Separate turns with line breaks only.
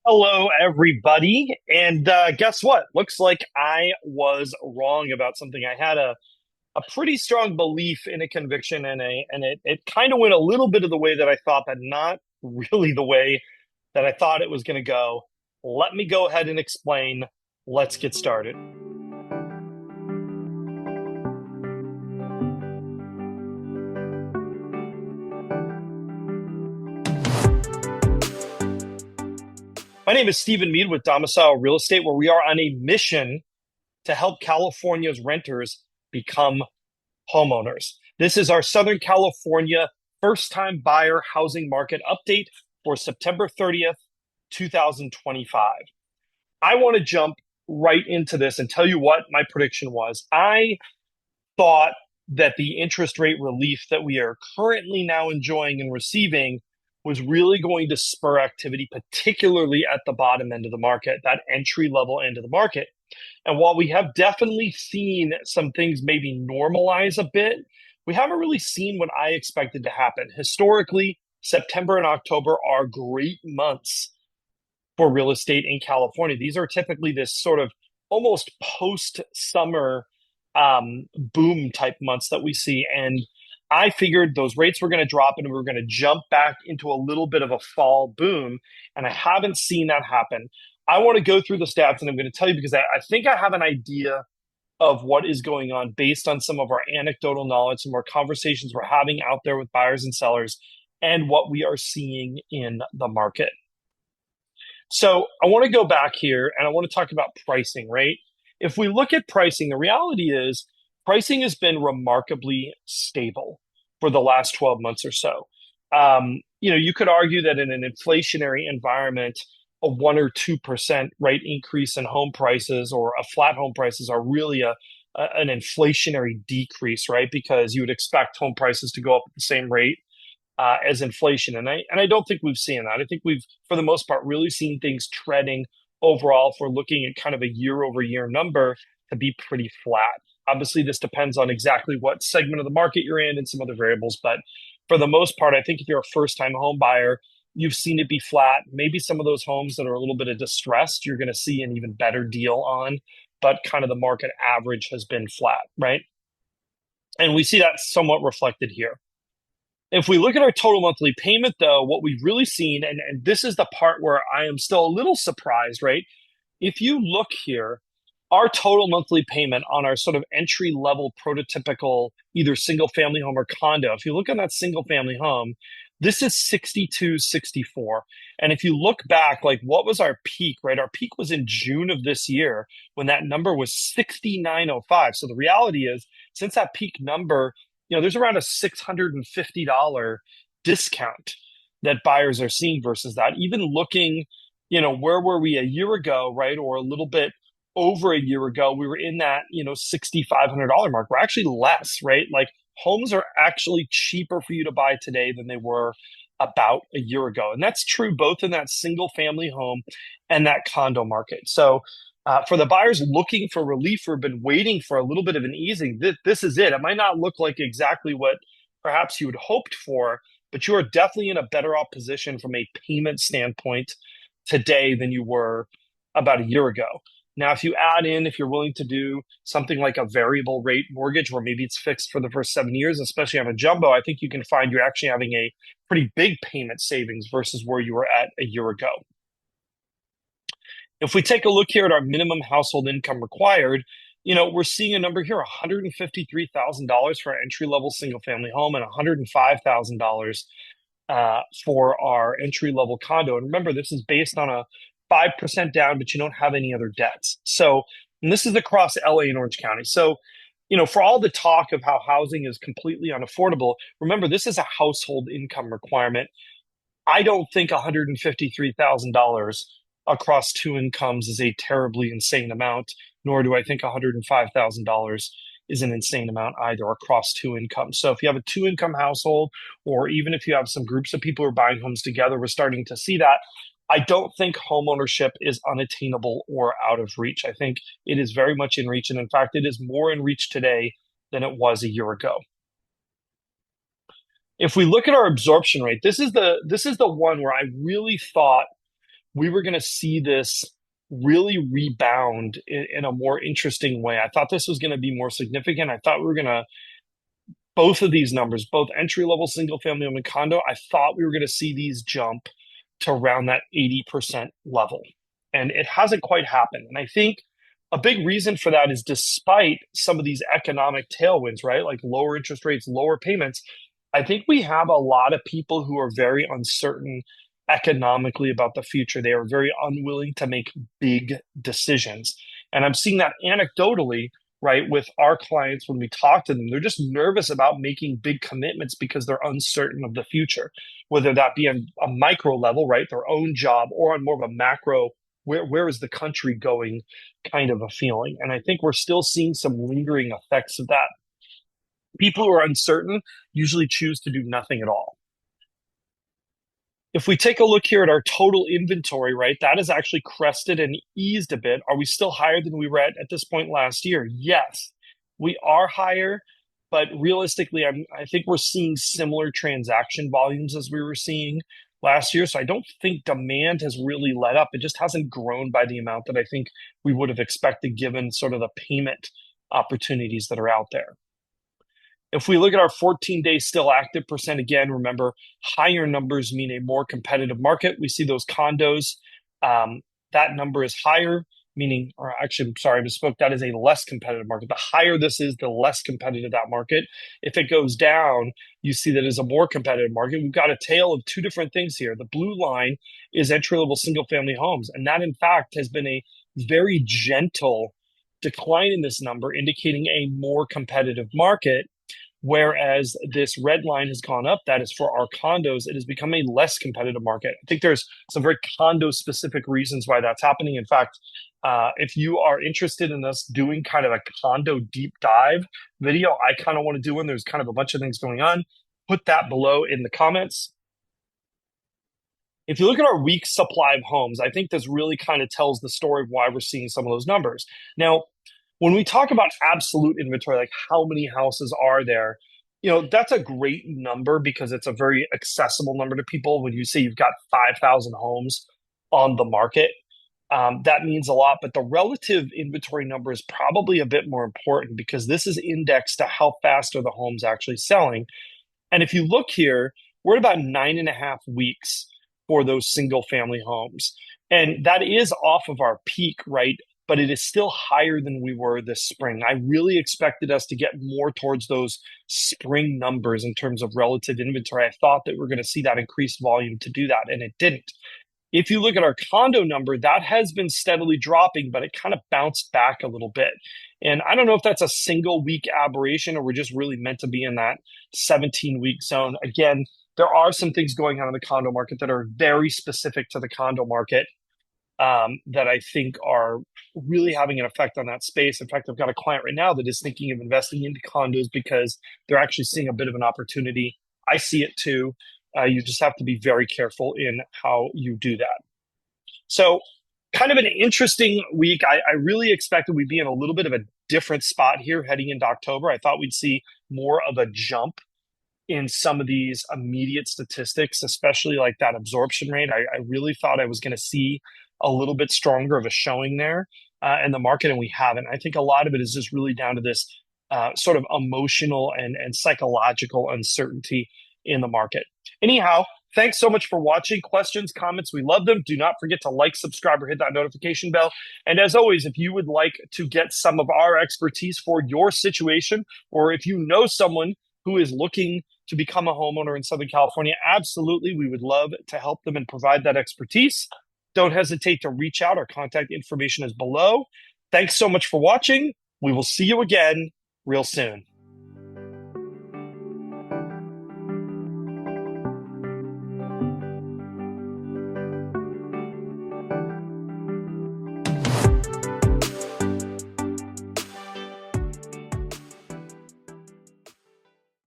Hello, everybody. And guess what? Looks like I was wrong about something. I had a pretty strong belief in a conviction, and it kind of went a little bit of the way that I thought, but not really the way that I thought it was going to go. Let me go ahead and explain. Let's get started. My name is Stephen Meade with Domicile Real Estate, where we are on a mission to help California's renters become homeowners. This is our Southern California first time buyer housing market update for September 30th, 2025. I want to jump right into this and tell you what my prediction was. I thought that the interest rate relief that we are currently now enjoying and receiving was really going to spur activity, particularly at the bottom end of the market, that entry level end of the market. And while we have definitely seen some things maybe normalize a bit, we haven't really seen what I expected to happen. Historically, September and October are great months for real estate in California. These are typically this sort of almost post summer boom type months that we see. And I figured those rates were going to drop and we were going to jump back into a little bit of a fall boom. And I haven't seen that happen. I want to go through the stats and I'm going to tell you because I think I have an idea of what is going on based on some of our anecdotal knowledge, some more conversations we're having out there with buyers and sellers, and what we are seeing in the market. So I want to go back here and I want to talk about pricing, right? If we look at pricing, the reality is pricing has been remarkably stable for the last 12 months or so. You could argue that in an inflationary environment, a 1 or 2% rate increase in home prices or a flat home prices are really an inflationary decrease, right? Because you would expect home prices to go up at the same rate as inflation, and I don't think we've seen that. I think we've, for the most part, really seen things treading overall. If we're looking at kind of a year-over-year number to be pretty flat. Obviously, this depends on exactly what segment of the market you're in and some other variables, but for the most part, I think if you're a first-time home buyer, you've seen it be flat. Maybe some of those homes that are a little bit of distressed, you're going to see an even better deal on, but kind of the market average has been flat, right? And we see that somewhat reflected here. If we look at our total monthly payment, though, what we've really seen, and this is the part where I am still a little surprised, right? If you look here, our total monthly payment on our sort of entry level prototypical either single family home or condo, if you look at that single family home, this is 6264. And if you look back, like what was our peak, right? Our peak was in June of this year when that number was 6905. So the reality is, since that peak number, there's around a $650 discount that buyers are seeing versus that. Even looking, where were we a year ago, right? Or a little bit over a year ago, we were in that, $6,500 mark. We're actually less, right? Like homes are actually cheaper for you to buy today than they were about a year ago. And that's true both in that single family home and that condo market. So for the buyers looking for relief or been waiting for a little bit of an easing, this is it. It might not look like exactly what perhaps you had hoped for, but you are definitely in a better off position from a payment standpoint today than you were about a year ago. Now, if you add in, if you're willing to do something like a variable rate mortgage where maybe it's fixed for the first 7 years, especially on a jumbo, I think you can find you're actually having a pretty big payment savings versus where you were at a year ago. If we take a look here at our minimum household income required, we're seeing a number here, $153,000 for our entry-level single-family home and $105,000 for our entry-level condo. And remember, this is based on a 5% down, but you don't have any other debts. So, and this is across LA and Orange County. So, for all the talk of how housing is completely unaffordable, remember, this is a household income requirement. I don't think $153,000 across two incomes is a terribly insane amount, nor do I think $105,000 is an insane amount either across two incomes. So if you have a two income household, or even if you have some groups of people who are buying homes together, we're starting to see that. I don't think homeownership is unattainable or out of reach. I think it is very much in reach. And in fact, it is more in reach today than it was a year ago. If we look at our absorption rate, this is the one where I really thought we were going to see this really rebound in a more interesting way. I thought this was going to be more significant. I thought we were going to, both of these numbers, both entry level single family home and condo, I thought we were going to see these jump to around that 80% level. And it hasn't quite happened. And I think a big reason for that is despite some of these economic tailwinds, right? Like lower interest rates, lower payments, I think we have a lot of people who are very uncertain economically about the future. They are very unwilling to make big decisions. And I'm seeing that anecdotally, right, with our clients when we talk to them. They're just nervous about making big commitments because they're uncertain of the future, whether that be on a micro level, right, their own job, or on more of a macro, where is the country going kind of a feeling. And I think we're still seeing some lingering effects of that. People who are uncertain usually choose to do nothing at all. If we take a look here at our total inventory, right, that has actually crested and eased a bit. Are we still higher than we were at this point last year? Yes, we are higher, but realistically, I think we're seeing similar transaction volumes as we were seeing last year. So I don't think demand has really let up. It just hasn't grown by the amount that I think we would have expected given sort of the payment opportunities that are out there. If we look at our 14-day still active percent, again, remember, higher numbers mean a more competitive market. We see those condos, that number is higher, meaning, or actually, I'm sorry, I misspoke, that is a less competitive market. The higher this is, the less competitive that market. If it goes down, you see that it's a more competitive market. We've got a tale of two different things here. The blue line is entry-level single-family homes, and that, in fact, has been a very gentle decline in this number, indicating a more competitive market. Whereas this red line has gone up, that is for our condos, it has become a less competitive market. I think there's some very condo-specific reasons why that's happening. In fact, if you are interested in us doing kind of a condo deep dive video, I kind of want to do one. There's kind of a bunch of things going on. Put that below in the comments. If you look at our week supply of homes, I think this really kind of tells the story of why we're seeing some of those numbers. Now, when we talk about absolute inventory, like how many houses are there, that's a great number because it's a very accessible number to people. When you say you've got 5,000 homes on the market, that means a lot. But the relative inventory number is probably a bit more important because this is indexed to how fast are the homes actually selling. And if you look here, we're at about 9.5 weeks for those single family homes. And that is off of our peak, right? But it is still higher than we were this spring. I really expected us to get more towards those spring numbers in terms of relative inventory. I thought that we were going to see that increased volume to do that, and it didn't. If you look at our condo number, that has been steadily dropping, but it kind of bounced back a little bit. And I don't know if that's a single week aberration or we're just really meant to be in that 17-week zone. Again, there are some things going on in the condo market that are very specific to the condo market. That I think are really having an effect on that space. In fact, I've got a client right now that is thinking of investing into condos because they're actually seeing a bit of an opportunity. I see it too. You just have to be very careful in how you do that. So kind of an interesting week. I really expected we'd be in a little bit of a different spot here heading into October. I thought we'd see more of a jump in some of these immediate statistics, especially like that absorption rate. I really thought I was going to see a little bit stronger of a showing there in the market, and we haven't. I think a lot of it is just really down to this sort of emotional and psychological uncertainty in the market. Anyhow, thanks so much for watching. Questions, comments, we love them. Do not forget to like, subscribe, or hit that notification bell. And as always, if you would like to get some of our expertise for your situation, or if you know someone who is looking to become a homeowner in Southern California, absolutely, we would love to help them and provide that expertise. Don't hesitate to reach out. Our contact information is below. Thanks so much for watching. We will see you again real soon.